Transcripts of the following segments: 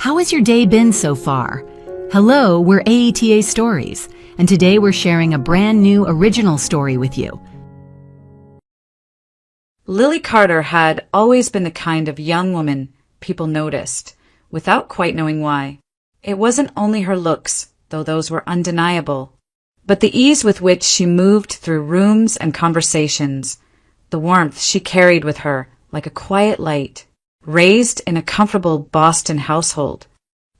How has your day been so far? Hello, we're AETA Stories, and today we're sharing a brand new original story with you. Lily Carter had always been the kind of young woman people noticed, without quite knowing why. It wasn't only her looks, though those were undeniable, but the ease with which she moved through rooms and conversations, the warmth she carried with her like a quiet light. Raised in a comfortable Boston household,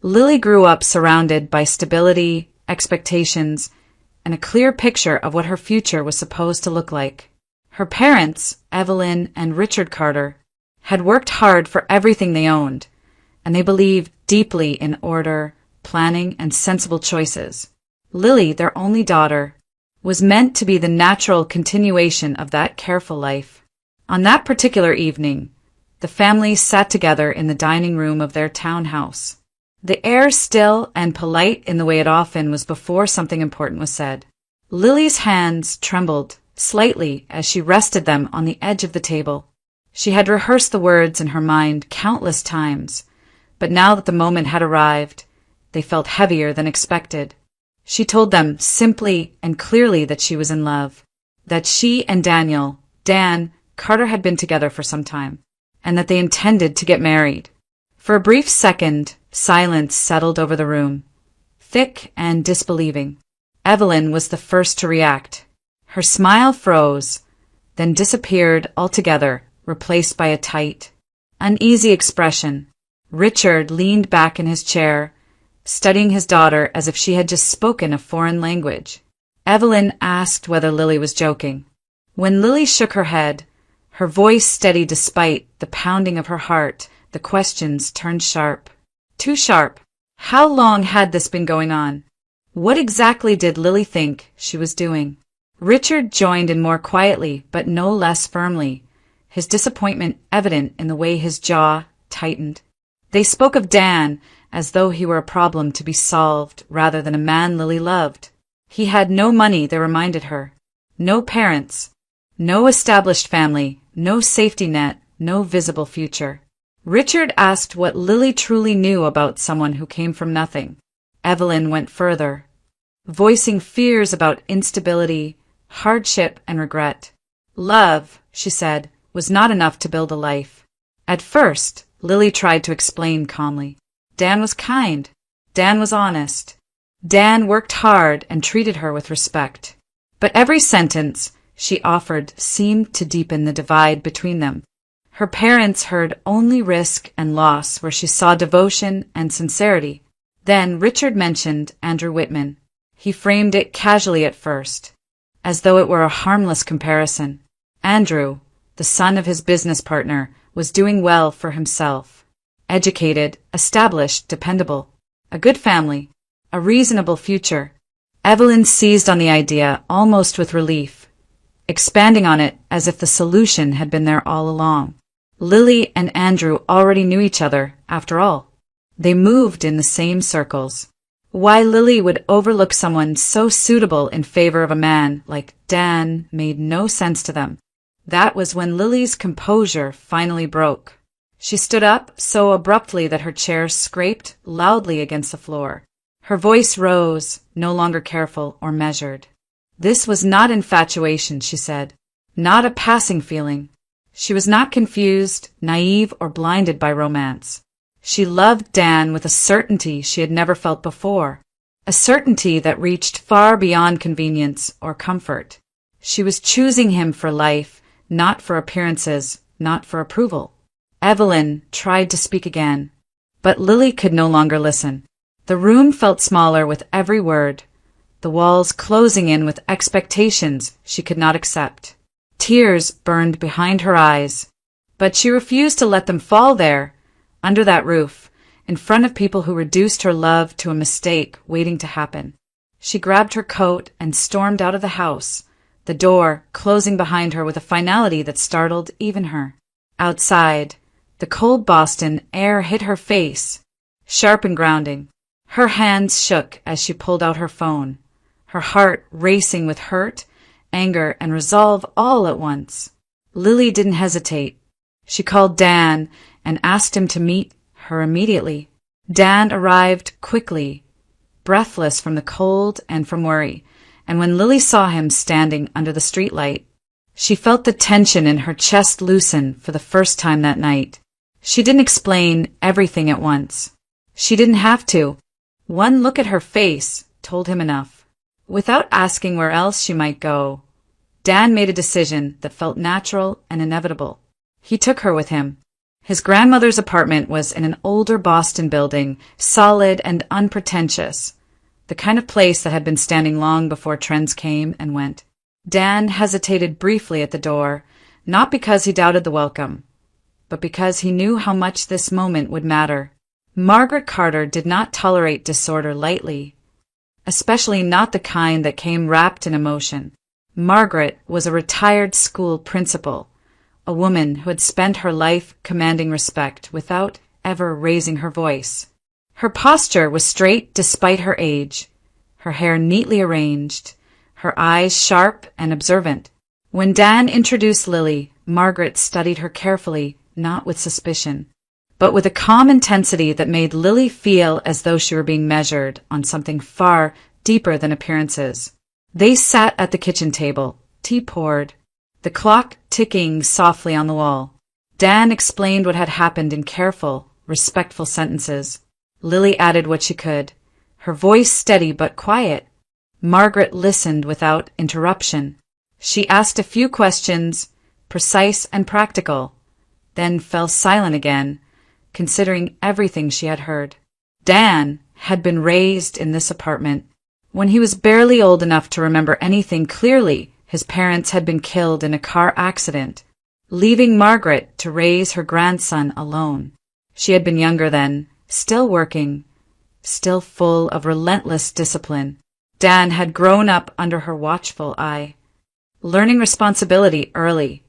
Lily grew up surrounded by stability, expectations, and a clear picture of what her future was supposed to look like. Her parents, Evelyn and Richard Carter, had worked hard for everything they owned, and they believed deeply in order, planning, and sensible choices. Lily, their only daughter, was meant to be the natural continuation of that careful life. On that particular evening, the family sat together in the dining room of their townhouse. The air still and polite in the way it often was before something important was said. Lily's hands trembled slightly as she rested them on the edge of the table. She had rehearsed the words in her mind countless times, but now that the moment had arrived, they felt heavier than expected. She told them simply and clearly that she was in love, that she and Dan Carter, had been together for some time, and that they intended to get married. For a brief second, silence settled over the room, thick and disbelieving. Evelyn was the first to react. Her smile froze, then disappeared altogether, replaced by a tight, uneasy expression. Richard leaned back in his chair, studying his daughter as if she had just spoken a foreign language. Evelyn asked whether Lily was joking. When Lily shook her head, her voice steady despite the pounding of her heart, the questions turned sharp. Too sharp. How long had this been going on? What exactly did Lily think she was doing? Richard joined in more quietly, but no less firmly, his disappointment evident in the way his jaw tightened. They spoke of Dan as though he were a problem to be solved rather than a man Lily loved. He had no money, they reminded her, no parents, no established family, no safety net, no visible future. Richard asked what Lily truly knew about someone who came from nothing. Evelyn went further, voicing fears about instability, hardship, and regret. Love, she said, was not enough to build a life. At first, Lily tried to explain calmly. Dan was kind. Dan was honest. Dan worked hard and treated her with respect. But every sentence she offered seemed to deepen the divide between them. Her parents heard only risk and loss where she saw devotion and sincerity. Then Richard mentioned Andrew Whitman. He framed it casually at first, as though it were a harmless comparison. Andrew, the son of his business partner, was doing well for himself. Educated, established, dependable. A good family. A reasonable future. Evelyn seized on the idea almost with relief, expanding on it as if the solution had been there all along. Lily and Andrew already knew each other, after all. They moved in the same circles. Why Lily would overlook someone so suitable in favor of a man like Dan made no sense to them. That was when Lily's composure finally broke. She stood up so abruptly that her chair scraped loudly against the floor. Her voice rose, no longer careful or measured. This was not infatuation, she said. Not a passing feeling. She was not confused, naive, or blinded by romance. She loved Dan with a certainty she had never felt before, a certainty that reached far beyond convenience or comfort. She was choosing him for life, not for appearances, not for approval. Evelyn tried to speak again, but Lily could no longer listen. The room felt smaller with every word, the walls closing in with expectations she could not accept. Tears burned behind her eyes, but she refused to let them fall there, under that roof, in front of people who reduced her love to a mistake waiting to happen. She grabbed her coat and stormed out of the house, the door closing behind her with a finality that startled even her. Outside, the cold Boston air hit her face, sharp and grounding. Her hands shook as she pulled out her phone, her heart racing with hurt, anger, and resolve all at once. Lily didn't hesitate. She called Dan and asked him to meet her immediately. Dan arrived quickly, breathless from the cold and from worry, and when Lily saw him standing under the streetlight, she felt the tension in her chest loosen for the first time that night. She didn't explain everything at once. She didn't have to. One look at her face told him enough. Without asking where else she might go, Dan made a decision that felt natural and inevitable. He took her with him. His grandmother's apartment was in an older Boston building, solid and unpretentious, the kind of place that had been standing long before trends came and went. Dan hesitated briefly at the door, not because he doubted the welcome, but because he knew how much this moment would matter. Margaret Carter did not tolerate disorder lightly, especially not the kind that came wrapped in emotion. Margaret was a retired school principal, a woman who had spent her life commanding respect without ever raising her voice. Her posture was straight despite her age, her hair neatly arranged, her eyes sharp and observant. When Dan introduced Lily, Margaret studied her carefully, not with suspicion, but with a calm intensity that made Lily feel as though she were being measured on something far deeper than appearances. They sat at the kitchen table, tea poured, the clock ticking softly on the wall. Dan explained what had happened in careful, respectful sentences. Lily added what she could, her voice steady but quiet. Margaret listened without interruption. She asked a few questions, precise and practical, then fell silent again, considering everything she had heard. Dan had been raised in this apartment. When he was barely old enough to remember anything clearly, his parents had been killed in a car accident, leaving Margaret to raise her grandson alone. She had been younger then, still working, still full of relentless discipline. Dan had grown up under her watchful eye, learning responsibility early,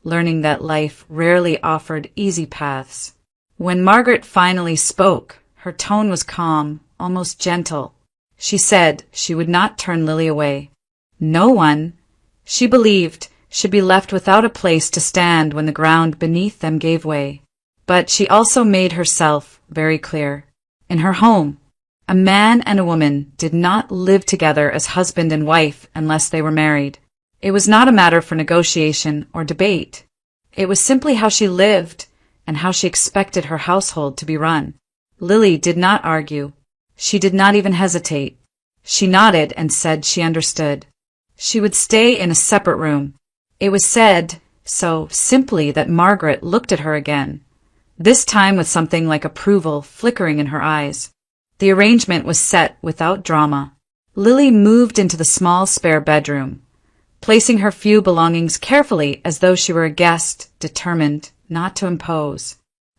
learning that life rarely offered easy paths. When Margaret finally spoke, her tone was calm, almost gentle. She said she would not turn Lily away. No one, she believed, should be left without a place to stand when the ground beneath them gave way. But she also made herself very clear. In her home, a man and a woman did not live together as husband and wife unless they were married. It was not a matter for negotiation or debate. It was simply how she lived and how she expected her household to be run. Lily did not argue. She did not even hesitate. She nodded and said she understood. She would stay in a separate room. It was said so simply that Margaret looked at her again, this time with something like approval flickering in her eyes. The arrangement was set without drama. Lily moved into the small spare bedroom, placing her few belongings carefully as though she were a guest, determined not to impose.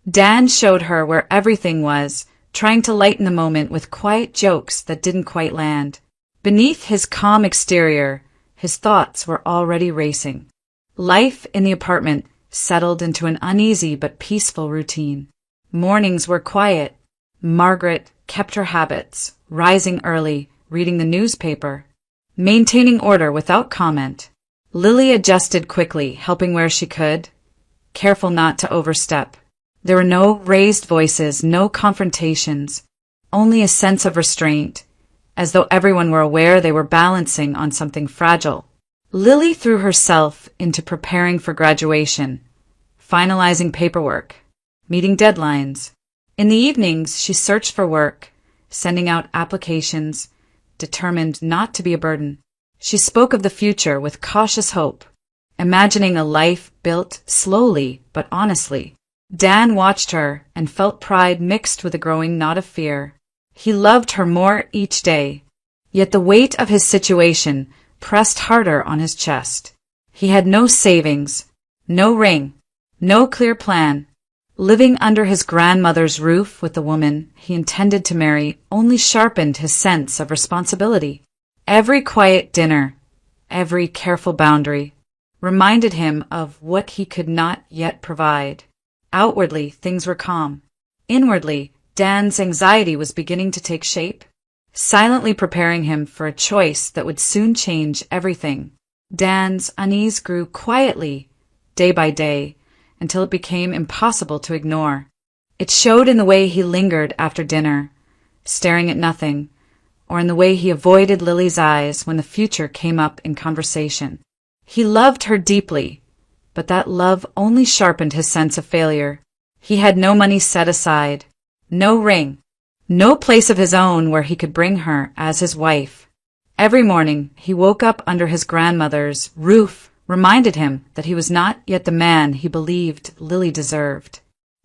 Dan showed her where everything was, trying to lighten the moment with quiet jokes that didn't quite land. Beneath his calm exterior, his thoughts were already racing. Life in the apartment settled into an uneasy but peaceful routine. Mornings were quiet. Margaret kept her habits, rising early, reading the newspaper, maintaining order without comment. Lily adjusted quickly, helping where she could, careful not to overstep. There were no raised voices, no confrontations, only a sense of restraint, as though everyone were aware they were balancing on something fragile. Lily threw herself into preparing for graduation, finalizing paperwork, meeting deadlines. In the evenings, she searched for work, sending out applications, determined not to be a burden. She spoke of the future with cautious hope, imagining a life built slowly but honestly. Dan watched her and felt pride mixed with a growing knot of fear. He loved her more each day, yet the weight of his situation pressed harder on his chest. He had no savings, no ring, no clear plan. Living under his grandmother's roof with the woman he intended to marry only sharpened his sense of responsibility. Every quiet dinner, every careful boundary, reminded him of what he could not yet provide. Outwardly, things were calm. Inwardly, Dan's anxiety was beginning to take shape, silently preparing him for a choice that would soon change everything. Dan's unease grew quietly, day by day, until it became impossible to ignore. It showed in the way he lingered after dinner, staring at nothing, or in the way he avoided Lily's eyes when the future came up in conversation. He loved her deeply, but that love only sharpened his sense of failure. He had no money set aside, no ring, no place of his own where he could bring her as his wife. Every morning he woke up under his grandmother's roof, reminded him that he was not yet the man he believed Lily deserved.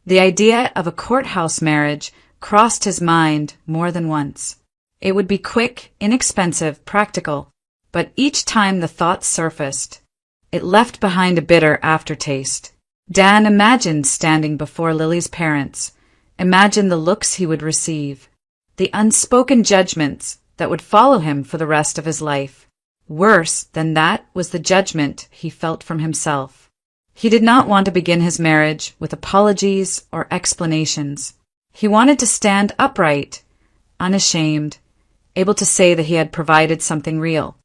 The idea of a courthouse marriage crossed his mind more than once. It would be quick, inexpensive, practical, but each time the thought surfaced, it left behind a bitter aftertaste. Dan imagined standing before Lily's parents, imagined the looks he would receive, the unspoken judgments that would follow him for the rest of his life. Worse than that was the judgment he felt from himself. He did not want to begin his marriage with apologies or explanations. He wanted to stand upright, unashamed, able to say that he had provided something real.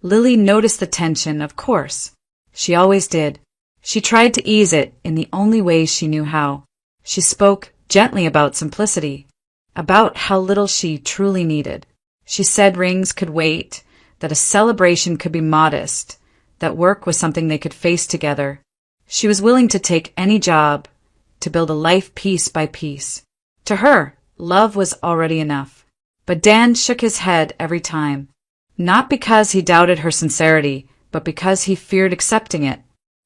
Lily noticed the tension, of course. She always did. She tried to ease it in the only way she knew how. She spoke gently about simplicity, about how little she truly needed. She said rings could wait, that a celebration could be modest, that work was something they could face together. She was willing to take any job, to build a life piece by piece. To her, love was already enough. But Dan shook his head every time, not because he doubted her sincerity, but because he feared accepting it.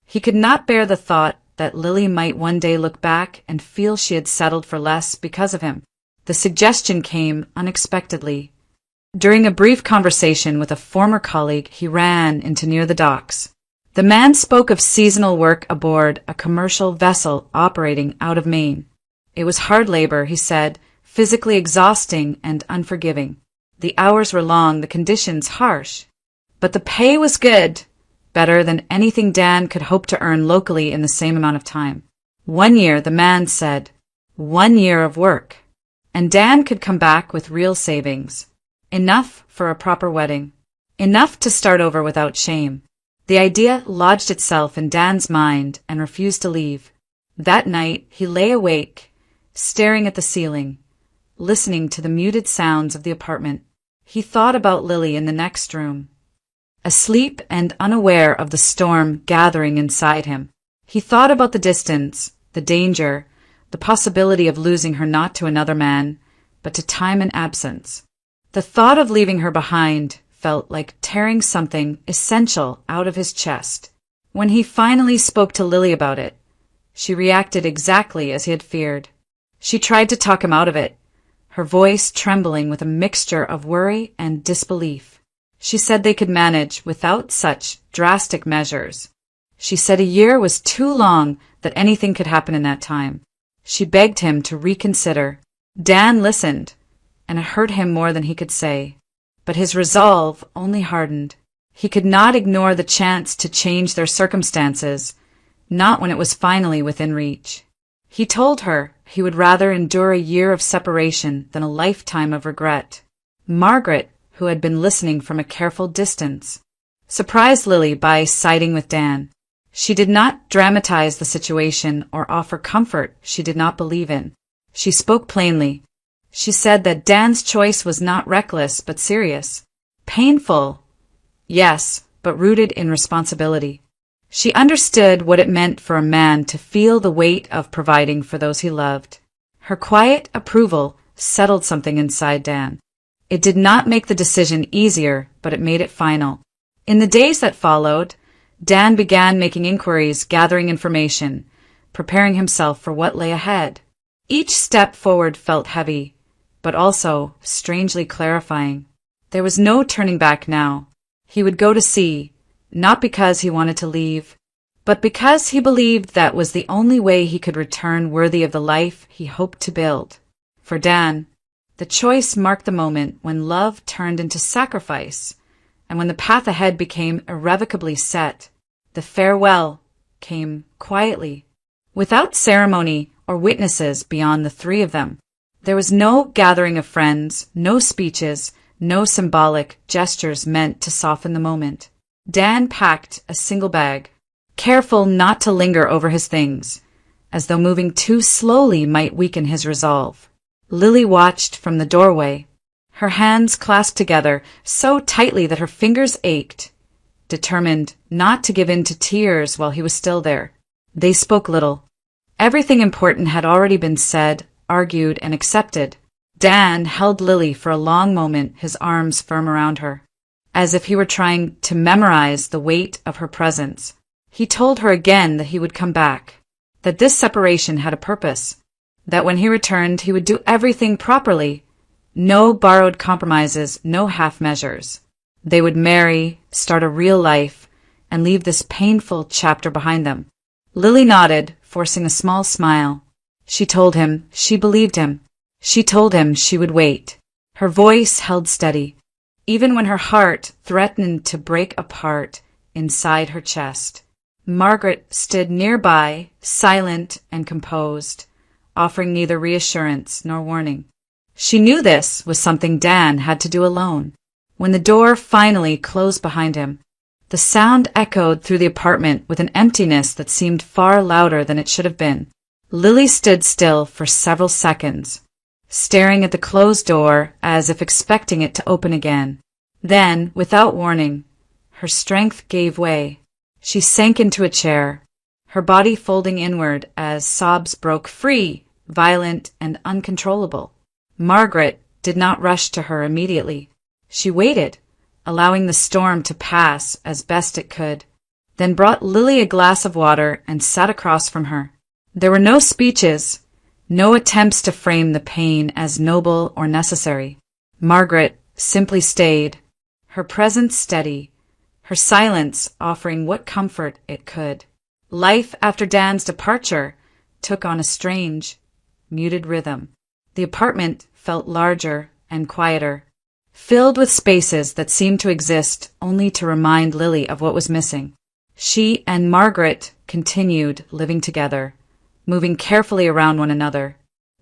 He could not bear the thought that Lily might one day look back and feel she had settled for less because of him. The suggestion came unexpectedly. During a brief conversation with a former colleague he ran into near the docks. The man spoke of seasonal work aboard a commercial vessel operating out of Maine. It was hard labor, he said, physically exhausting and unforgiving. The hours were long, the conditions harsh. But the pay was good, better than anything Dan could hope to earn locally in the same amount of time. 1 year, the man said. 1 year of work. And Dan could come back with real savings. Enough for a proper wedding. Enough to start over without shame. The idea lodged itself in Dan's mind and refused to leave. That night he lay awake, staring at the ceiling, listening to the muted sounds of the apartment. He thought about Lily in the next room, asleep and unaware of the storm gathering inside him. He thought about the distance, the danger, the possibility of losing her not to another man, but to time and absence. The thought of leaving her behind felt like tearing something essential out of his chest. When he finally spoke to Lily about it, she reacted exactly as he had feared. She tried to talk him out of it, her voice trembling with a mixture of worry and disbelief. She said they could manage without such drastic measures. She said a year was too long, that anything could happen in that time. She begged him to reconsider. Dan listened, and it hurt him more than he could say. But his resolve only hardened. He could not ignore the chance to change their circumstances, not when it was finally within reach. He told her he would rather endure a year of separation than a lifetime of regret. Margaret, who had been listening from a careful distance, surprised Lily by siding with Dan. She did not dramatize the situation or offer comfort she did not believe in. She spoke plainly. She said that Dan's choice was not reckless but serious. Painful, yes, but rooted in responsibility. She understood what it meant for a man to feel the weight of providing for those he loved. Her quiet approval settled something inside Dan. It did not make the decision easier, but it made it final. In the days that followed, Dan began making inquiries, gathering information, preparing himself for what lay ahead. Each step forward felt heavy, but also strangely clarifying. There was no turning back now. He would go to sea, not because he wanted to leave, but because he believed that was the only way he could return worthy of the life he hoped to build. For Dan, the choice marked the moment when love turned into sacrifice, and when the path ahead became irrevocably set. The farewell came quietly, without ceremony or witnesses beyond the three of them. There was no gathering of friends, no speeches, no symbolic gestures meant to soften the moment. Dan packed a single bag, careful not to linger over his things, as though moving too slowly might weaken his resolve. Lily watched from the doorway, her hands clasped together so tightly that her fingers ached, determined not to give in to tears while he was still there. They spoke little. Everything important had already been said, argued, and accepted. Dan held Lily for a long moment, his arms firm around her, as if he were trying to memorize the weight of her presence. He told her again that he would come back, that this separation had a purpose, that when he returned he would do everything properly. No borrowed compromises, no half measures. They would marry, start a real life, and leave this painful chapter behind them. Lily nodded, forcing a small smile. She told him she believed him. She told him she would wait. Her voice held steady, even when her heart threatened to break apart inside her chest. Margaret stood nearby, silent and composed, offering neither reassurance nor warning. She knew this was something Dan had to do alone. When the door finally closed behind him, the sound echoed through the apartment with an emptiness that seemed far louder than it should have been. Lily stood still for several seconds, staring at the closed door as if expecting it to open again. Then, without warning, her strength gave way. She sank into a chair, her body folding inward as sobs broke free, violent and uncontrollable. Margaret did not rush to her immediately. She waited, allowing the storm to pass as best it could, then brought Lily a glass of water and sat across from her. There were no speeches, no attempts to frame the pain as noble or necessary. Margaret simply stayed, her presence steady, her silence offering what comfort it could. Life after Dan's departure took on a strange, muted rhythm. The apartment felt larger and quieter, filled with spaces that seemed to exist only to remind Lily of what was missing. She and Margaret continued living together, moving carefully around one another,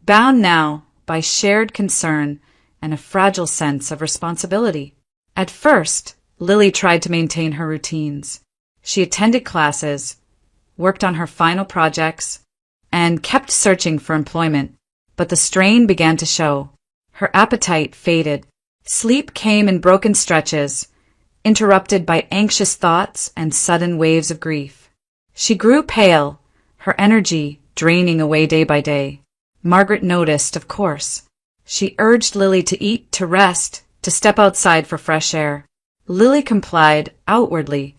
bound now by shared concern and a fragile sense of responsibility. At first, Lily tried to maintain her routines. She attended classes, worked on her final projects, and kept searching for employment. But the strain began to show. Her appetite faded. Sleep came in broken stretches, interrupted by anxious thoughts and sudden waves of grief. She grew pale, her energy draining away day by day. Margaret noticed, of course. She urged Lily to eat, to rest, to step outside for fresh air. Lily complied outwardly,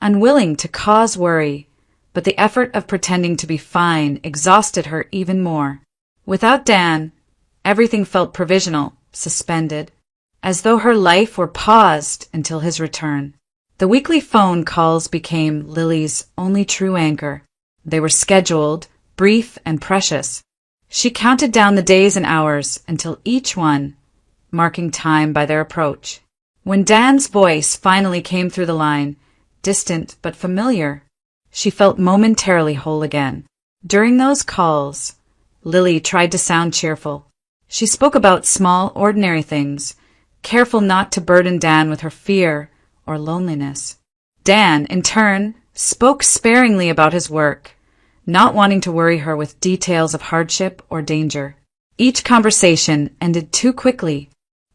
unwilling to cause worry, but the effort of pretending to be fine exhausted her even more. Without Dan, everything felt provisional, suspended, as though her life were paused until his return. The weekly phone calls became Lily's only true anchor. They were scheduled, brief and precious. She counted down the days and hours until each one, marking time by their approach. When Dan's voice finally came through the line, distant but familiar, she felt momentarily whole again. During those calls, Lily tried to sound cheerful. She spoke about small, ordinary things, careful not to burden Dan with her fear or loneliness. Dan, in turn, spoke sparingly about his work, not wanting to worry her with details of hardship or danger. Each conversation ended too quickly,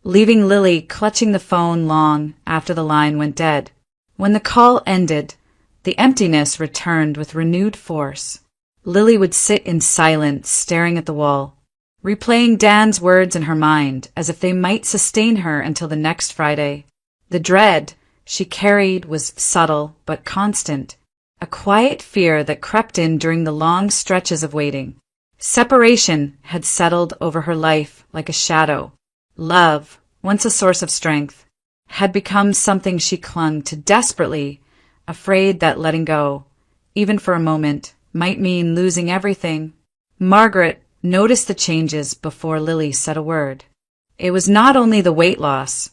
leaving Lily clutching the phone long after the line went dead. When the call ended, the emptiness returned with renewed force. Lily would sit in silence, staring at the wall, replaying Dan's words in her mind as if they might sustain her until the next Friday. The dread she carried was subtle but constant, a quiet fear that crept in during the long stretches of waiting. Separation had settled over her life like a shadow. Love, once a source of strength, had become something she clung to desperately, afraid that letting go, even for a moment, might mean losing everything. Margaret noticed the changes before Lily said a word. It was not only the weight loss,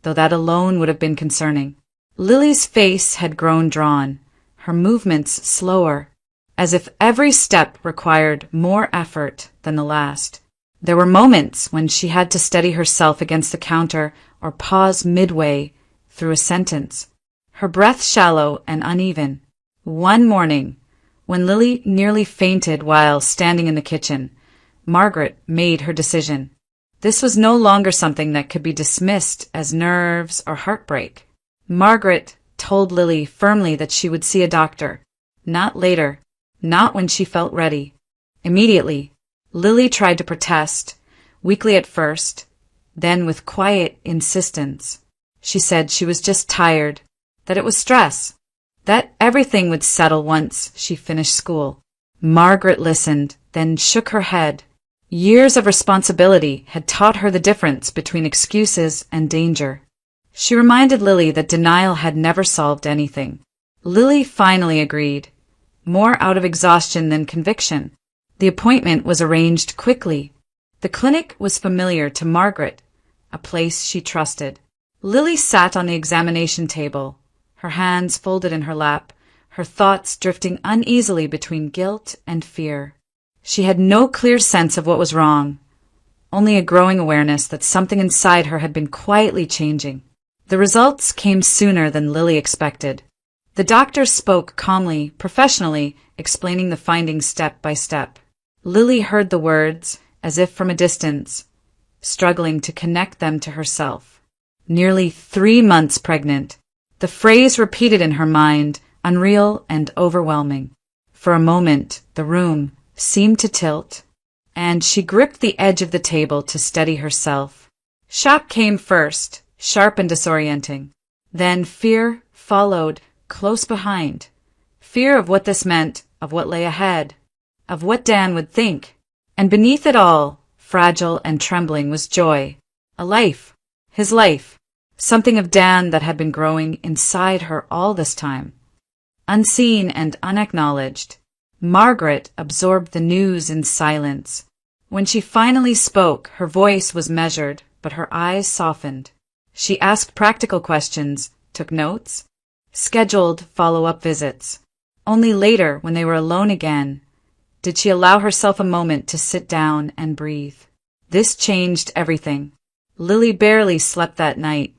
though that alone would have been concerning. Lily's face had grown drawn, her movements slower, as if every step required more effort than the last. There were moments when she had to steady herself against the counter or pause midway through a sentence, her breath shallow and uneven. One morning, When Lily nearly fainted while standing in the kitchen, Margaret made her decision. This was no longer something that could be dismissed as nerves or heartbreak. Margaret told Lily firmly that she would see a doctor. Not later, not when she felt ready. Immediately, Lily tried to protest, weakly at first, then with quiet insistence. She said she was just tired, that it was stress, that everything would settle once she finished school. Margaret listened, then shook her head. Years of responsibility had taught her the difference between excuses and danger. She reminded Lily that denial had never solved anything. Lily finally agreed, more out of exhaustion than conviction. The appointment was arranged quickly. The clinic was familiar to Margaret, a place she trusted. Lily sat on the examination table, her hands folded in her lap, her thoughts drifting uneasily between guilt and fear. She had no clear sense of what was wrong, only a growing awareness that something inside her had been quietly changing. The results came sooner than Lily expected. The doctor spoke calmly, professionally, explaining the findings step by step. Lily heard the words, as if from a distance, struggling to connect them to herself. Nearly 3 months pregnant. The phrase repeated in her mind, unreal and overwhelming. For a moment, the room seemed to tilt, and she gripped the edge of the table to steady herself. Shock came first, sharp and disorienting. Then fear followed, close behind. Fear of what this meant, of what lay ahead, of what Dan would think. And beneath it all, fragile and trembling, was joy. A life. His life. Something of Dan that had been growing inside her all this time. Unseen and unacknowledged. Margaret absorbed the news in silence. When she finally spoke, her voice was measured, but her eyes softened. She asked practical questions, took notes, scheduled follow-up visits. Only later, when they were alone again, did she allow herself a moment to sit down and breathe. This changed everything. Lily barely slept that night.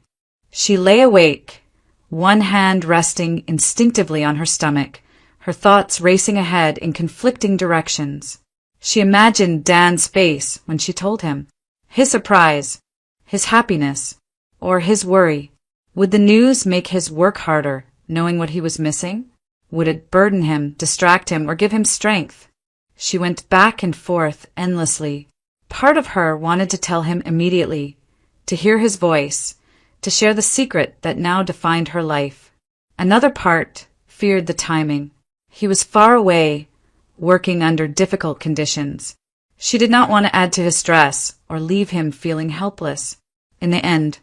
She lay awake, one hand resting instinctively on her stomach, her thoughts racing ahead in conflicting directions. She imagined Dan's face when she told him. His surprise, his happiness, or his worry. Would the news make his work harder, knowing what he was missing? Would it burden him, distract him, or give him strength? She went back and forth endlessly. Part of her wanted to tell him immediately, to hear his voice, to share the secret that now defined her life. Another part feared the timing. He was far away, working under difficult conditions. She did not want to add to his stress or leave him feeling helpless. In the end,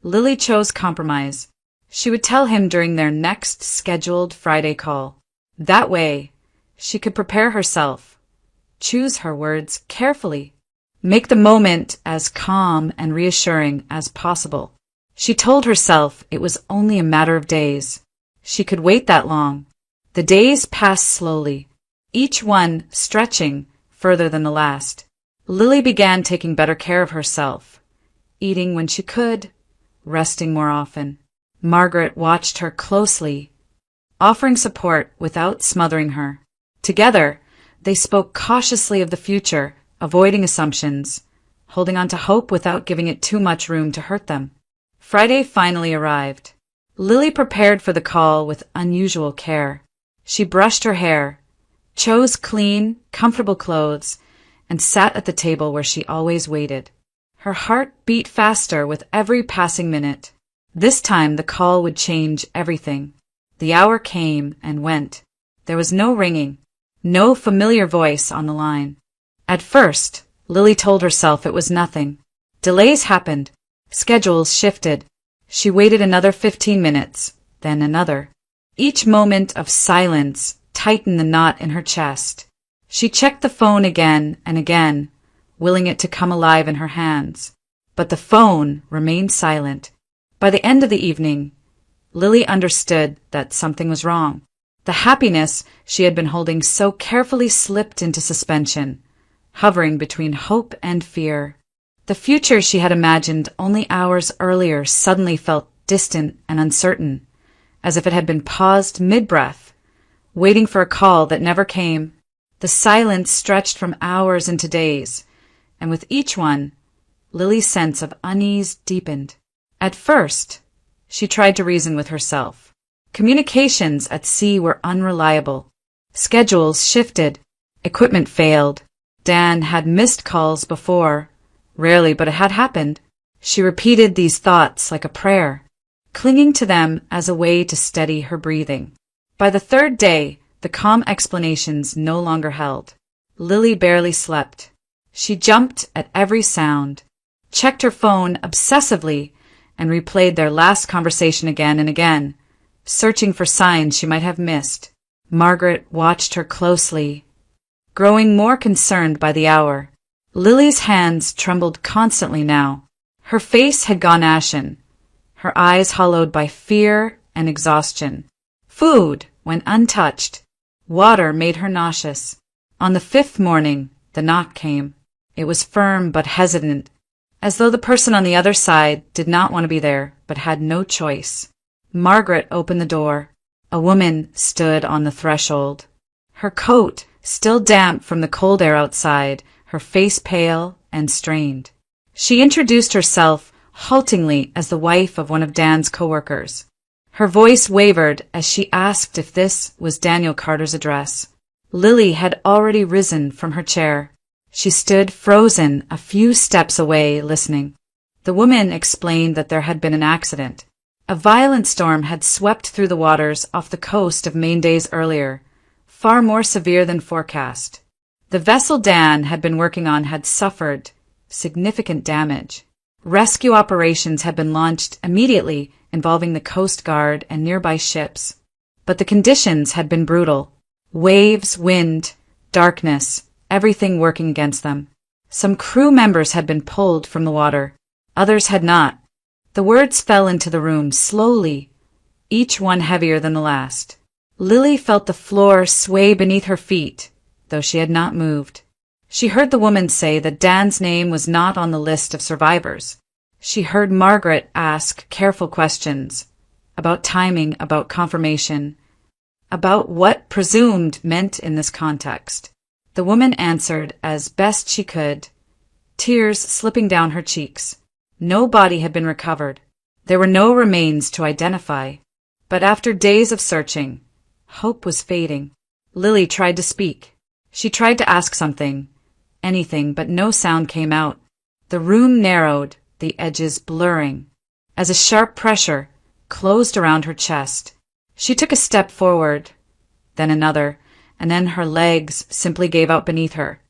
Lily chose compromise. She would tell him during their next scheduled Friday call. That way, she could prepare herself, choose her words carefully, make the moment as calm and reassuring as possible. She told herself it was only a matter of days. She could wait that long. The days passed slowly, each one stretching further than the last. Lily began taking better care of herself, eating when she could, resting more often. Margaret watched her closely, offering support without smothering her. Together, they spoke cautiously of the future, avoiding assumptions, holding on to hope without giving it too much room to hurt them. Friday finally arrived. Lily prepared for the call with unusual care. She brushed her hair, chose clean, comfortable clothes, and sat at the table where she always waited. Her heart beat faster with every passing minute. This time the call would change everything. The hour came and went. There was no ringing, no familiar voice on the line. At first, Lily told herself it was nothing. Delays happened. Schedules shifted. She waited another 15 minutes, then another. Each moment of silence tightened the knot in her chest. She checked the phone again and again, willing it to come alive in her hands. But the phone remained silent. By the end of the evening, Lily understood that something was wrong. The happiness she had been holding so carefully slipped into suspension, hovering between hope and fear. The future she had imagined only hours earlier suddenly felt distant and uncertain, as if it had been paused mid-breath, waiting for a call that never came. The silence stretched from hours into days, and with each one, Lily's sense of unease deepened. At first, she tried to reason with herself. Communications at sea were unreliable. Schedules shifted. Equipment failed. Dan had missed calls before. Rarely, but it had happened. She repeated these thoughts like a prayer, clinging to them as a way to steady her breathing. By the third day, the calm explanations no longer held. Lily barely slept. She jumped at every sound, checked her phone obsessively, and replayed their last conversation again and again, searching for signs she might have missed. Margaret watched her closely, growing more concerned by the hour. Lily's hands trembled constantly now. Her face had gone ashen, her eyes hollowed by fear and exhaustion. Food went untouched. Water made her nauseous. On the fifth morning, the knock came. It was firm but hesitant, as though the person on the other side did not want to be there, but had no choice. Margaret opened the door. A woman stood on the threshold. Her coat, still damp from the cold air outside, her face pale and strained. She introduced herself haltingly as the wife of one of Dan's coworkers. Her voice wavered as she asked if this was Daniel Carter's address. Lily had already risen from her chair. She stood frozen a few steps away, listening. The woman explained that there had been an accident. A violent storm had swept through the waters off the coast of Maine days earlier, far more severe than forecast. The vessel Dan had been working on had suffered significant damage. Rescue operations had been launched immediately, involving the Coast Guard and nearby ships. But the conditions had been brutal. Waves, wind, darkness, everything working against them. Some crew members had been pulled from the water. Others had not. The words fell into the room slowly, each one heavier than the last. Lily felt the floor sway beneath her feet, though she had not moved. She heard the woman say that Dan's name was not on the list of survivors. She heard Margaret ask careful questions about timing, about confirmation, about what presumed meant in this context. The woman answered as best she could, tears slipping down her cheeks. No body had been recovered. There were no remains to identify. But after days of searching, hope was fading. Lily tried to speak. She tried to ask something, anything, but no sound came out. The room narrowed, the edges blurring, as a sharp pressure closed around her chest. She took a step forward, then another, and then her legs simply gave out beneath her.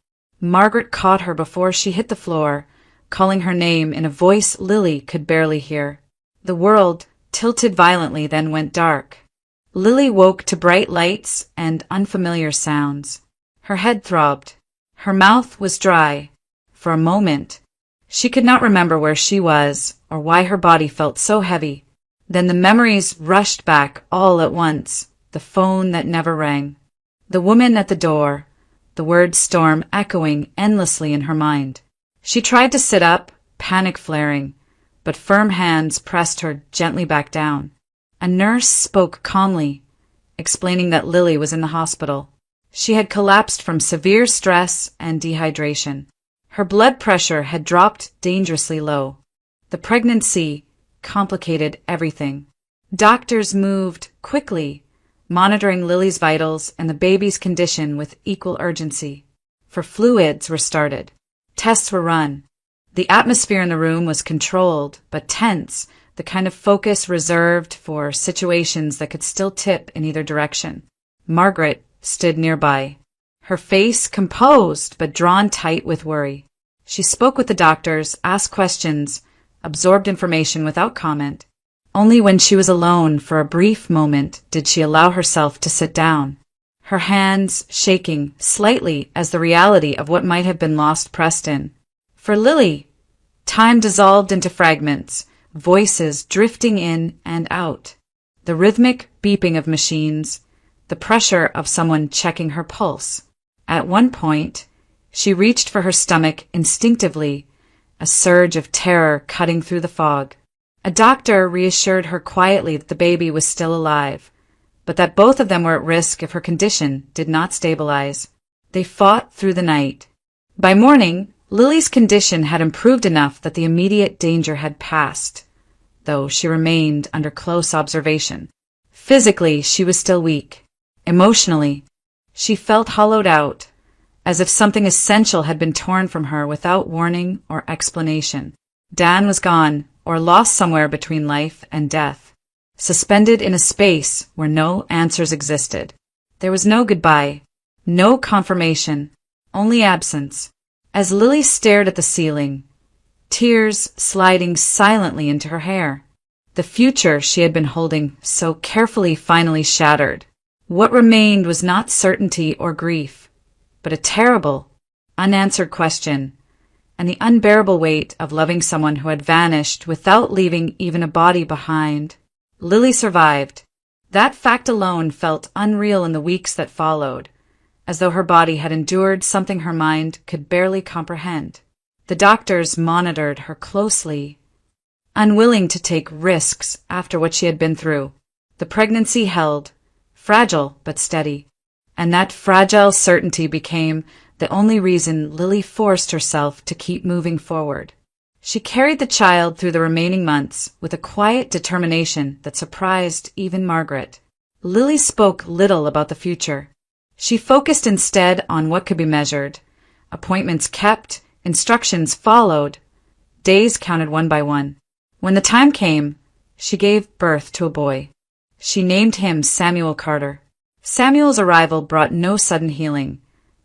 Margaret caught her before she hit the floor, calling her name in a voice Lily could barely hear. The world tilted violently, then went dark. Lily woke to bright lights and unfamiliar sounds. Her head throbbed. Her mouth was dry. For a moment, she could not remember where she was or why her body felt so heavy. Then the memories rushed back all at once. The phone that never rang. The woman at the door. The word storm echoing endlessly in her mind. She tried to sit up, panic flaring, but firm hands pressed her gently back down. A nurse spoke calmly, explaining that Lily was in the hospital. She had collapsed from severe stress and dehydration. Her blood pressure had dropped dangerously low. The pregnancy complicated everything. Doctors moved quickly, monitoring Lily's vitals and the baby's condition with equal urgency. For fluids were started. Tests were run. The atmosphere in the room was controlled, but tense, the kind of focus reserved for situations that could still tip in either direction. Margaret stood nearby, her face composed but drawn tight with worry. She spoke with the doctors, asked questions, absorbed information without comment. Only when she was alone for a brief moment did she allow herself to sit down, her hands shaking slightly as the reality of what might have been lost pressed in. For Lily, time dissolved into fragments, voices drifting in and out, the rhythmic beeping of machines, the pressure of someone checking her pulse. At one point, she reached for her stomach instinctively, a surge of terror cutting through the fog. A doctor reassured her quietly that the baby was still alive, but that both of them were at risk if her condition did not stabilize. They fought through the night. By morning, Lily's condition had improved enough that the immediate danger had passed, though she remained under close observation. Physically, she was still weak. Emotionally, she felt hollowed out, as if something essential had been torn from her without warning or explanation. Dan was gone, or lost somewhere between life and death, suspended in a space where no answers existed. There was no goodbye, no confirmation, only absence. As Lily stared at the ceiling, tears sliding silently into her hair, the future she had been holding so carefully finally shattered. What remained was not certainty or grief, but a terrible, unanswered question, and the unbearable weight of loving someone who had vanished without leaving even a body behind. Lily survived. That fact alone felt unreal in the weeks that followed, as though her body had endured something her mind could barely comprehend. The doctors monitored her closely, unwilling to take risks after what she had been through. The pregnancy held, fragile but steady, and that fragile certainty became the only reason Lily forced herself to keep moving forward. She carried the child through the remaining months with a quiet determination that surprised even Margaret. Lily spoke little about the future. She focused instead on what could be measured. Appointments kept, instructions followed, days counted one by one. When the time came, she gave birth to a boy. She named him Samuel Carter. Samuel's arrival brought no sudden healing,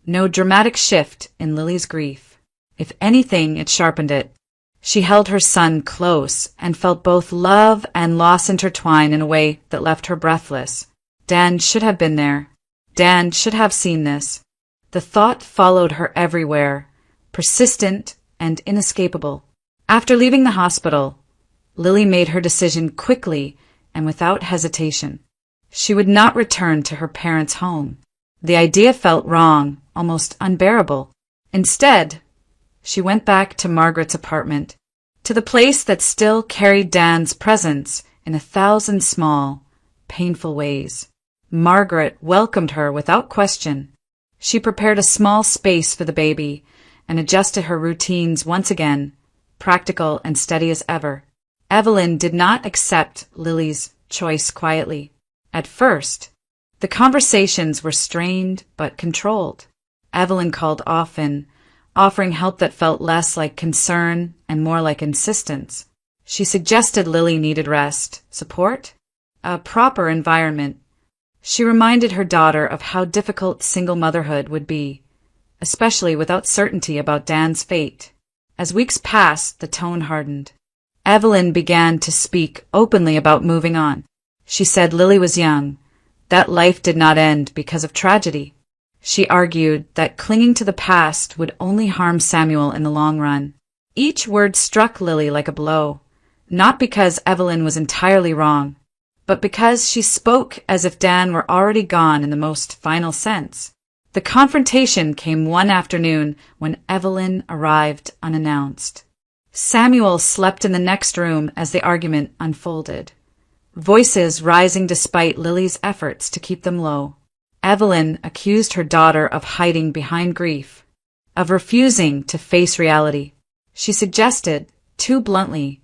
no dramatic shift in Lily's grief. If anything, it sharpened it. She held her son close and felt both love and loss intertwine in a way that left her breathless. Dan should have been there. Dan should have seen this. The thought followed her everywhere, persistent and inescapable. After leaving the hospital, Lily made her decision quickly and without hesitation. She would not return to her parents' home. The idea felt wrong, almost unbearable. Instead, she went back to Margaret's apartment, to the place that still carried Dan's presence in 1,000 small, painful ways. Margaret welcomed her without question. She prepared a small space for the baby and adjusted her routines once again, practical and steady as ever. Evelyn did not accept Lily's choice quietly. At first, the conversations were strained but controlled. Evelyn called often, offering help that felt less like concern and more like insistence. She suggested Lily needed rest, support, a proper environment. She reminded her daughter of how difficult single motherhood would be, especially without certainty about Dan's fate. As weeks passed, the tone hardened. Evelyn began to speak openly about moving on. She said Lily was young, that life did not end because of tragedy. She argued that clinging to the past would only harm Samuel in the long run. Each word struck Lily like a blow, not because Evelyn was entirely wrong, but because she spoke as if Dan were already gone in the most final sense. The confrontation came one afternoon when Evelyn arrived unannounced. Samuel slept in the next room as the argument unfolded, voices rising despite Lily's efforts to keep them low. Evelyn accused her daughter of hiding behind grief, of refusing to face reality. She suggested, too bluntly,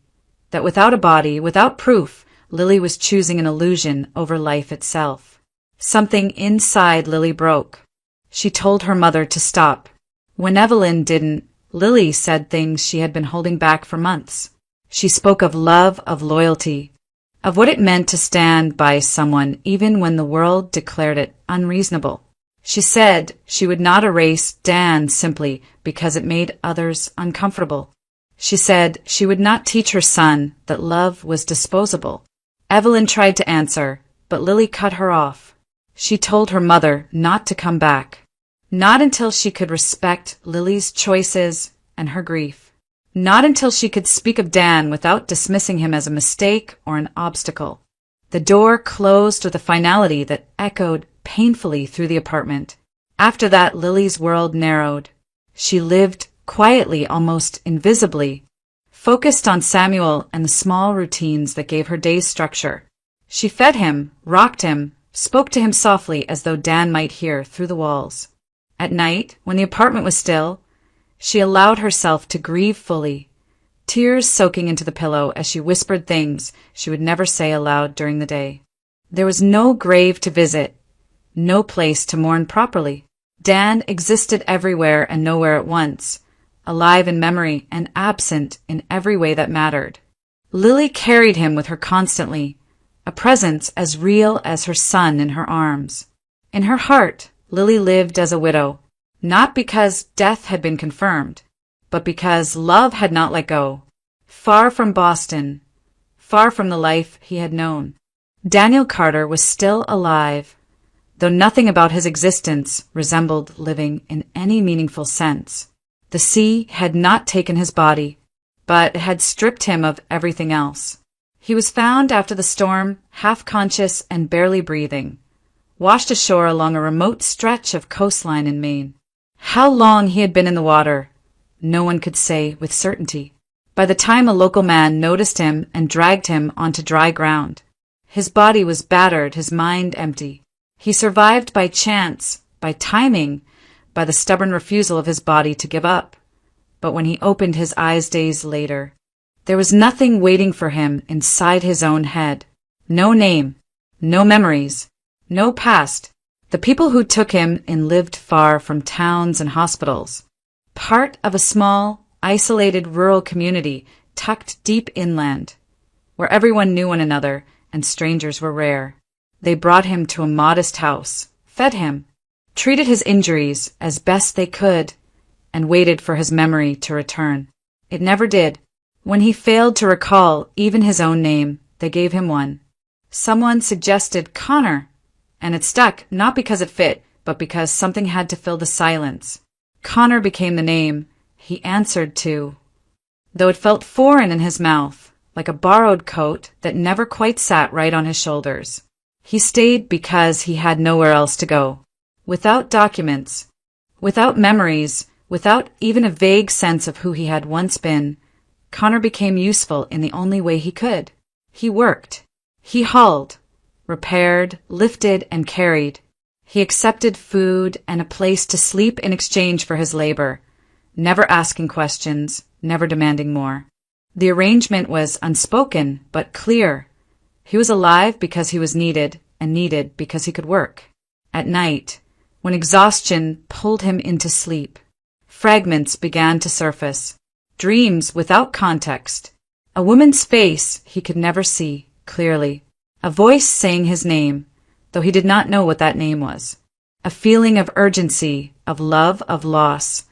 that without a body, without proof, Lily was choosing an illusion over life itself. Something inside Lily broke. She told her mother to stop. When Evelyn didn't, Lily said things she had been holding back for months. She spoke of love, of loyalty, of what it meant to stand by someone even when the world declared it unreasonable. She said she would not erase Dan simply because it made others uncomfortable. She said she would not teach her son that love was disposable. Evelyn tried to answer, but Lily cut her off. She told her mother not to come back, not until she could respect Lily's choices and her grief, not until she could speak of Dan without dismissing him as a mistake or an obstacle. The door closed with a finality that echoed painfully through the apartment. After that, Lily's world narrowed. She lived quietly, almost invisibly, focused on Samuel and the small routines that gave her day's structure. She fed him, rocked him, spoke to him softly as though Dan might hear through the walls. At night, when the apartment was still, she allowed herself to grieve fully, tears soaking into the pillow as she whispered things she would never say aloud during the day. There was no grave to visit, no place to mourn properly. Dan existed everywhere and nowhere at once, alive in memory and absent in every way that mattered. Lily carried him with her constantly, a presence as real as her son in her arms. In her heart, Lily lived as a widow, not because death had been confirmed, but because love had not let go. Far from Boston, far from the life he had known. Daniel Carter was still alive, though nothing about his existence resembled living in any meaningful sense. The sea had not taken his body, but had stripped him of everything else. He was found after the storm, half-conscious and barely breathing, washed ashore along a remote stretch of coastline in Maine. How long he had been in the water, no one could say with certainty. By the time a local man noticed him and dragged him onto dry ground, his body was battered, his mind empty. He survived by chance, by timing, by the stubborn refusal of his body to give up. But when he opened his eyes days later, there was nothing waiting for him inside his own head. No name, no memories, no past. The people who took him in lived far from towns and hospitals, part of a small, isolated rural community tucked deep inland, where everyone knew one another and strangers were rare. They brought him to a modest house, fed him, treated his injuries as best they could, and waited for his memory to return. It never did. When he failed to recall even his own name, they gave him one. Someone suggested Connor, and it stuck not because it fit, but because something had to fill the silence. Connor became the name he answered to, though it felt foreign in his mouth, like a borrowed coat that never quite sat right on his shoulders. He stayed because he had nowhere else to go. Without documents, without memories, without even a vague sense of who he had once been, Connor became useful in the only way he could. He worked. He hauled, repaired, lifted, and carried. He accepted food and a place to sleep in exchange for his labor, never asking questions, never demanding more. The arrangement was unspoken, but clear. He was alive because he was needed, and needed because he could work. At night, when exhaustion pulled him into sleep, fragments began to surface, dreams without context. A woman's face he could never see clearly. A voice saying his name, though he did not know what that name was. A feeling of urgency, of love, of loss,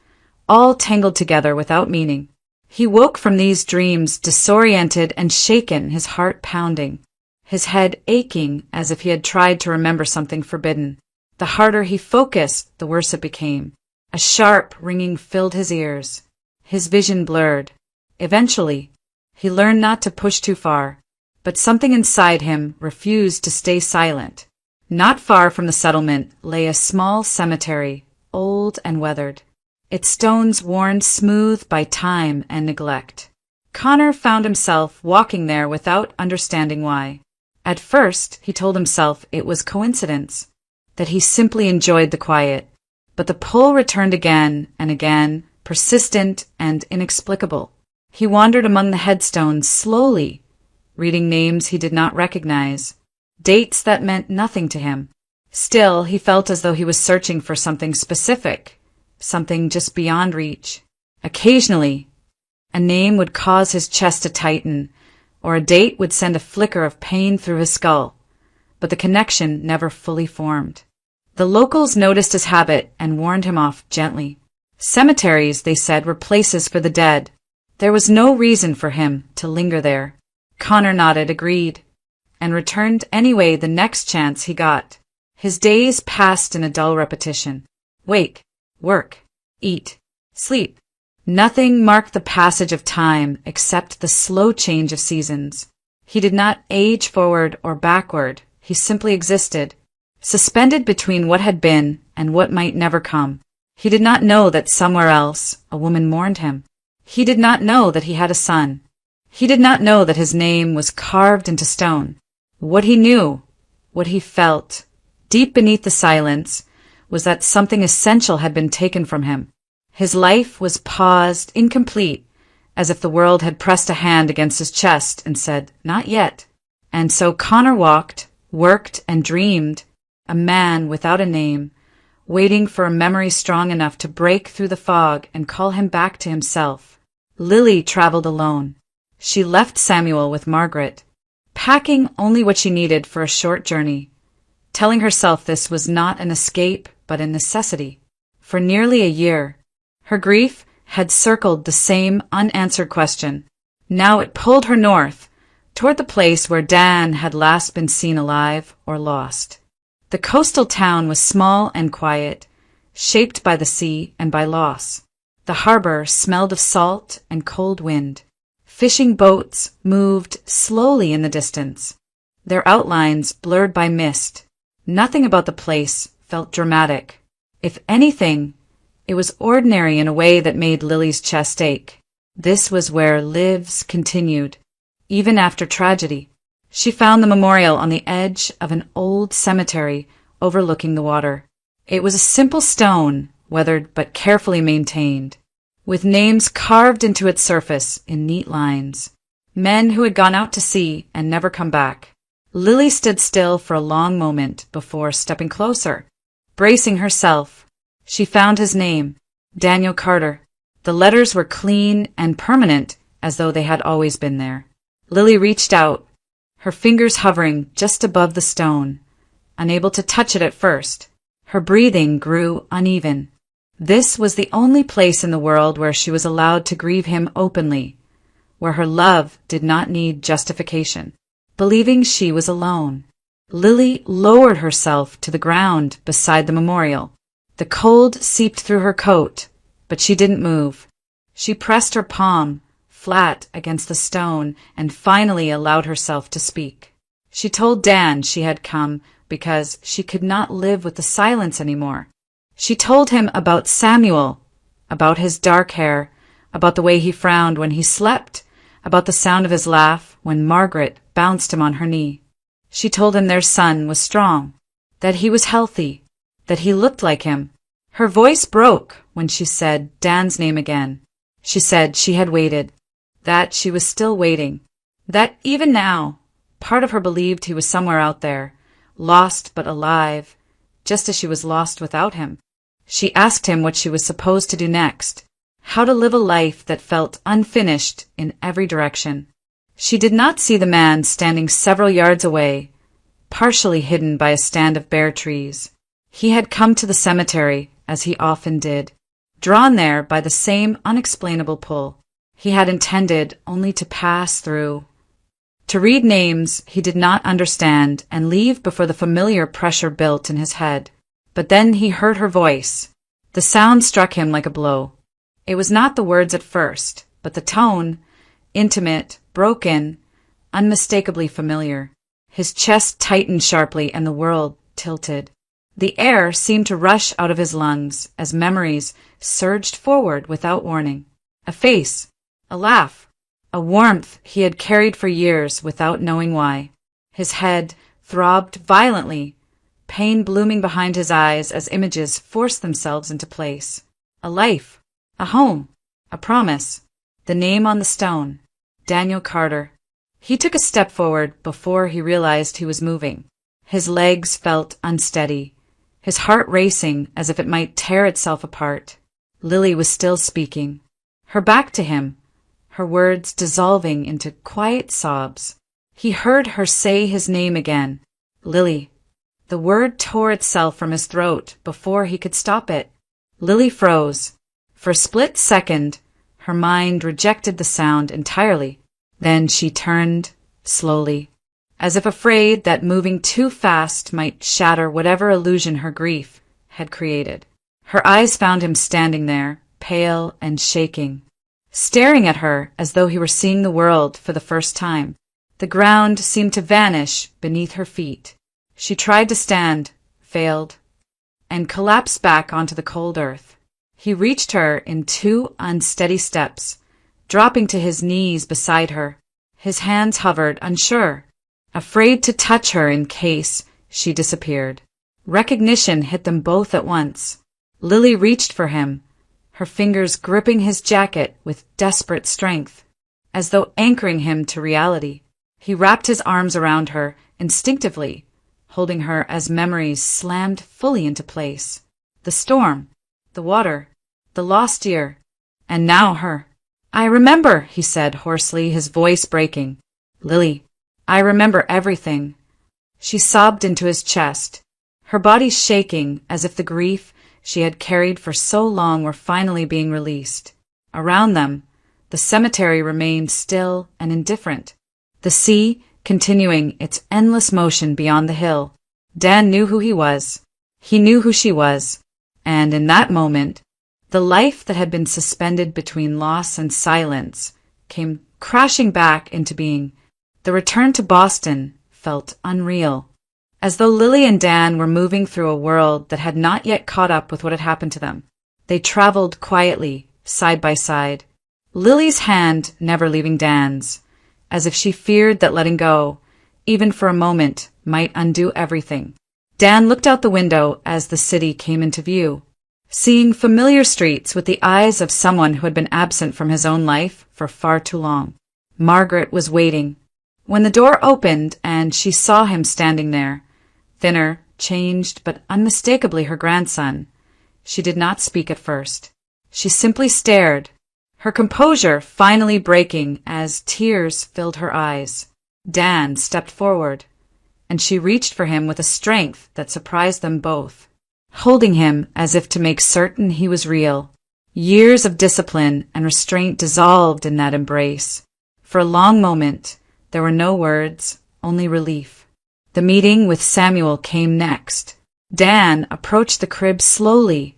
all tangled together without meaning. He woke from these dreams disoriented and shaken, his heart pounding, his head aching as if he had tried to remember something forbidden. The harder he focused, the worse it became. A sharp ringing filled his ears. His vision blurred. Eventually, he learned not to push too far, but something inside him refused to stay silent. Not far from the settlement lay a small cemetery, old and weathered, its stones worn smooth by time and neglect. Connor found himself walking there without understanding why. At first, he told himself it was coincidence, that he simply enjoyed the quiet. But the pull returned again and again, persistent and inexplicable. He wandered among the headstones slowly, reading names he did not recognize, dates that meant nothing to him. Still, he felt as though he was searching for something specific, something just beyond reach. Occasionally, a name would cause his chest to tighten, or a date would send a flicker of pain through his skull, but the connection never fully formed. The locals noticed his habit and warned him off gently. Cemeteries, they said, were places for the dead. There was no reason for him to linger there. Connor nodded, agreed, and returned anyway the next chance he got. His days passed in a dull repetition. Wake, work, eat, sleep. Nothing marked the passage of time except the slow change of seasons. He did not age forward or backward. He simply existed, suspended between what had been and what might never come. He did not know that somewhere else a woman mourned him. He did not know that he had a son. He did not know that his name was carved into stone. What he knew, what he felt, Deep beneath the silence was that something essential had been taken from him. His life was paused, incomplete, as if the world had pressed a hand against his chest and said, "Not yet." And so Connor walked, worked, and dreamed, a man without a name, waiting for a memory strong enough to break through the fog and call him back to himself. Lily traveled alone. She left Samuel with Margaret, packing only what she needed for a short journey, telling herself this was not an escape but a necessity. For nearly a year, her grief had circled the same unanswered question. Now it pulled her north, toward the place where Dan had last been seen alive or lost. The coastal town was small and quiet, shaped by the sea and by loss. The harbor smelled of salt and cold wind. Fishing boats moved slowly in the distance, their outlines blurred by mist. Nothing about the place felt dramatic. If anything, it was ordinary in a way that made Lily's chest ache. This was where lives continued, even after tragedy. She found the memorial on the edge of an old cemetery overlooking the water. It was a simple stone, weathered but carefully maintained, with names carved into its surface in neat lines. Men who had gone out to sea and never come back. Lily stood still for a long moment before stepping closer. Bracing herself, she found his name, Daniel Carter. The letters were clean and permanent, as though they had always been there. Lily reached out, her fingers hovering just above the stone, unable to touch it at first. Her breathing grew uneven. This was the only place in the world where she was allowed to grieve him openly, where her love did not need justification. Believing she was alone, Lily lowered herself to the ground beside the memorial. The cold seeped through her coat, but she didn't move. She pressed her palm flat against the stone and finally allowed herself to speak. She told Dan she had come because she could not live with the silence anymore. She told him about Samuel, about his dark hair, about the way he frowned when he slept, about the sound of his laugh when Margaret bounced him on her knee. She told him their son was strong, that he was healthy, that he looked like him. Her voice broke when she said Dan's name again. She said she had waited, that she was still waiting, that even now, part of her believed he was somewhere out there, lost but alive, just as she was lost without him. She asked him what she was supposed to do next, how to live a life that felt unfinished in every direction. She did not see the man standing several yards away, partially hidden by a stand of bare trees. He had come to the cemetery, as he often did, drawn there by the same unexplainable pull. He had intended only to pass through, to read names he did not understand and leave before the familiar pressure built in his head. But then he heard her voice. The sound struck him like a blow. It was not the words at first, but the tone, intimate, broken, unmistakably familiar. His chest tightened sharply and the world tilted. The air seemed to rush out of his lungs as memories surged forward without warning. A face, a laugh, a warmth he had carried for years without knowing why. His head throbbed violently, pain blooming behind his eyes as images forced themselves into place. A life, a home, a promise, the name on the stone, Daniel Carter. He took a step forward before he realized he was moving. His legs felt unsteady, his heart racing as if it might tear itself apart. Lily was still speaking, her back to him, her words dissolving into quiet sobs. He heard her say his name again, Lily. The word tore itself from his throat before he could stop it. Lily froze. For a split second, her mind rejected the sound entirely. Then she turned slowly, as if afraid that moving too fast might shatter whatever illusion her grief had created. Her eyes found him standing there, pale and shaking, staring at her as though he were seeing the world for the first time. The ground seemed to vanish beneath her feet. She tried to stand, failed, and collapsed back onto the cold earth. He reached her in 2 unsteady steps, dropping to his knees beside her. His hands hovered, unsure, afraid to touch her in case she disappeared. Recognition hit them both at once. Lily reached for him, her fingers gripping his jacket with desperate strength, as though anchoring him to reality. He wrapped his arms around her instinctively, holding her as memories slammed fully into place. The storm, the water, the lost year, and now her. "I remember," he said hoarsely, his voice breaking. "Lily, I remember everything." She sobbed into his chest, her body shaking as if the grief she had carried for so long were finally being released. Around them, the cemetery remained still and indifferent, the sea continuing its endless motion beyond the hill. Dan knew who he was. He knew who she was. And in that moment, the life that had been suspended between loss and silence came crashing back into being. The return to Boston felt unreal, as though Lily and Dan were moving through a world that had not yet caught up with what had happened to them. They traveled quietly, side by side, Lily's hand never leaving Dan's, as if she feared that letting go, even for a moment, might undo everything. Dan looked out the window as the city came into view, seeing familiar streets with the eyes of someone who had been absent from his own life for far too long. Margaret was waiting. When the door opened and she saw him standing there, thinner, changed, but unmistakably her grandson, she did not speak at first. She simply stared, her composure finally breaking as tears filled her eyes. Dan stepped forward, and she reached for him with a strength that surprised them both, holding him as if to make certain he was real. Years of discipline and restraint dissolved in that embrace. For a long moment, there were no words, only relief. The meeting with Samuel came next. Dan approached the crib slowly,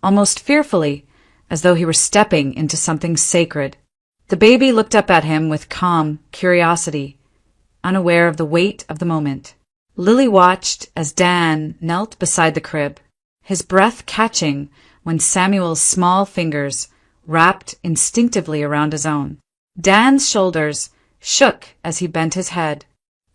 almost fearfully, as though he were stepping into something sacred. The baby looked up at him with calm curiosity, unaware of the weight of the moment. Lily watched as Dan knelt beside the crib, his breath catching when Samuel's small fingers wrapped instinctively around his own. Dan's shoulders shook as he bent his head,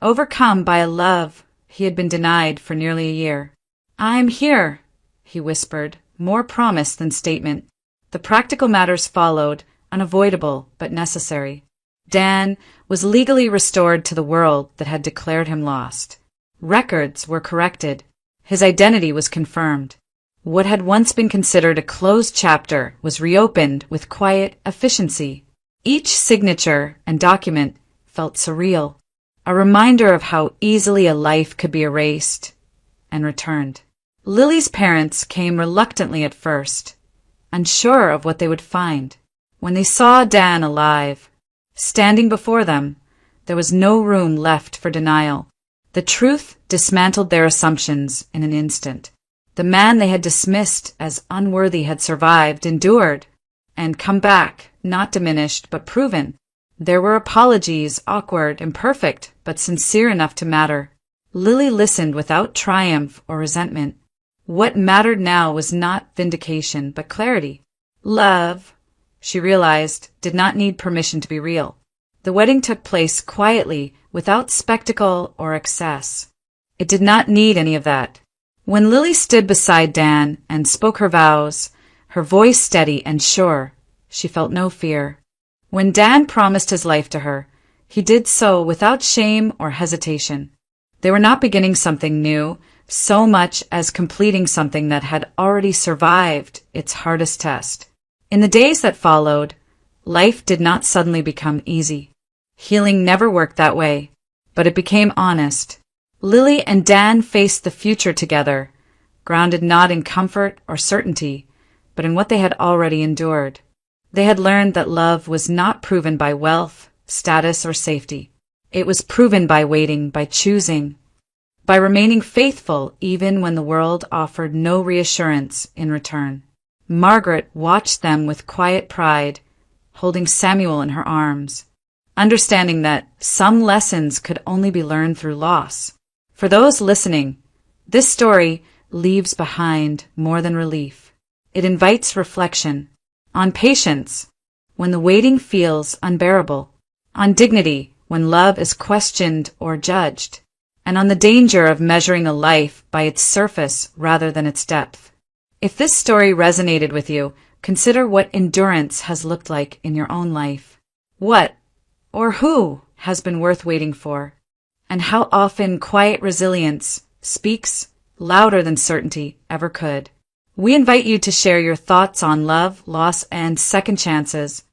overcome by a love he had been denied for nearly a year. "I'm here," he whispered, more promise than statement. The practical matters followed, unavoidable but necessary. Dan was legally restored to the world that had declared him lost. Records were corrected. His identity was confirmed. What had once been considered a closed chapter was reopened with quiet efficiency. Each signature and document felt surreal, a reminder of how easily a life could be erased and returned. Lily's parents came reluctantly at first, unsure of what they would find. When they saw Dan alive, standing before them, there was no room left for denial. The truth dismantled their assumptions in an instant. The man they had dismissed as unworthy had survived, endured, and come back, not diminished, but proven. There were apologies, awkward, imperfect, but sincere enough to matter. Lily listened without triumph or resentment. What mattered now was not vindication, but clarity. Love, she realized, did not need permission to be real. The wedding took place quietly, without spectacle or excess. It did not need any of that. When Lily stood beside Dan and spoke her vows, her voice steady and sure, she felt no fear. When Dan promised his life to her, he did so without shame or hesitation. They were not beginning something new, so much as completing something that had already survived its hardest test. In the days that followed, life did not suddenly become easy. Healing never worked that way, but it became honest. Lily and Dan faced the future together, grounded not in comfort or certainty, but in what they had already endured. They had learned that love was not proven by wealth, status, or safety. It was proven by waiting, by choosing, by remaining faithful even when the world offered no reassurance in return. Margaret watched them with quiet pride, holding Samuel in her arms, understanding that some lessons could only be learned through loss. For those listening, this story leaves behind more than relief. It invites reflection on patience when the waiting feels unbearable, on dignity when love is questioned or judged, and on the danger of measuring a life by its surface rather than its depth. If this story resonated with you, consider what endurance has looked like in your own life. What or who has been worth waiting for? And how often quiet resilience speaks louder than certainty ever could. We invite you to share your thoughts on love, loss, and second chances.